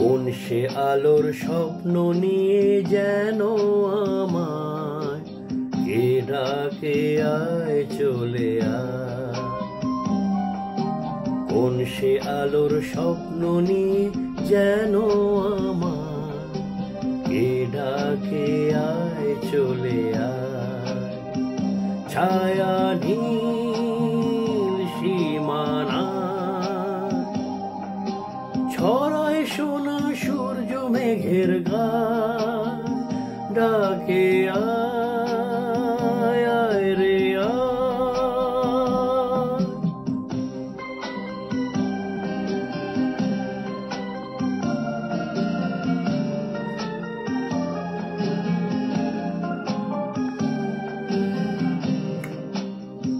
কোন সে আলোর স্বপ্ন নিয়ে যেন আমায় কে ডাকে আয় চলে আয়। কোন সে আলোর স্বপ্ন নিয়ে যেন আমায় কে ডাকে আয় চলে আয়। ছায়া নীল সীমানা ছড়ায় সোনা সূর্য মেঘের গায়, ডাকে আয় আয় রে আয়।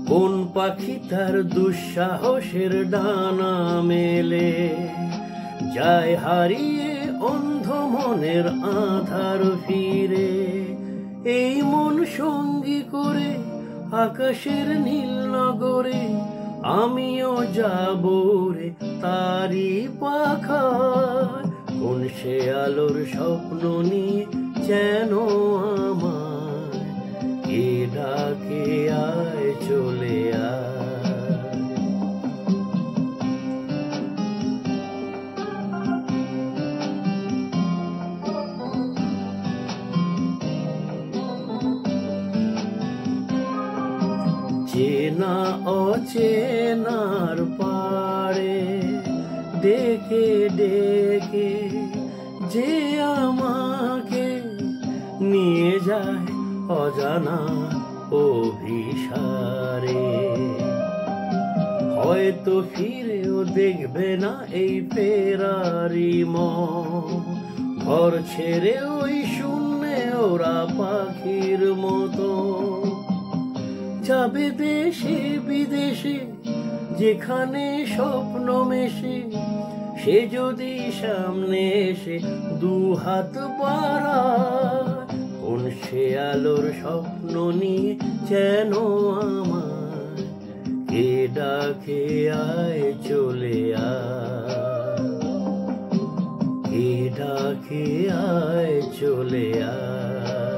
কোন পাখি তার দুঃসাহসের ডানা মেলে যায় হারিয়ে অন্ধ মনের আধার ফিরে। এই মন সঙ্গী করে আকাশের নীল নগরে আমিও যাব রে তারি পাখায়। কোন সে আলোর স্বপ্ন নিয়ে যেন আমায় কে ডাকে আয় চলে আয়। চেনা অচেনার পাড়ে ডেকে ডেকে যে আমাকে নিয়ে যায় অজানা অভিসারে। হয়তো ফিরেও দেখবে না এই ফেরারি মন, ঘর ছেড়ে ওই শূন্যে ওরা পাখির মতো যাবে দেশে বিদেশে যেখানে স্বপ্ন মেশে। সে যদি সামনে এসে দু হাত বাড়ায়, কোন সে আলোর স্বপ্ন নিয়ে যেন আমায় কে ডাকে আয় চলে আয়। কে ডাকে আয় চলে আয়।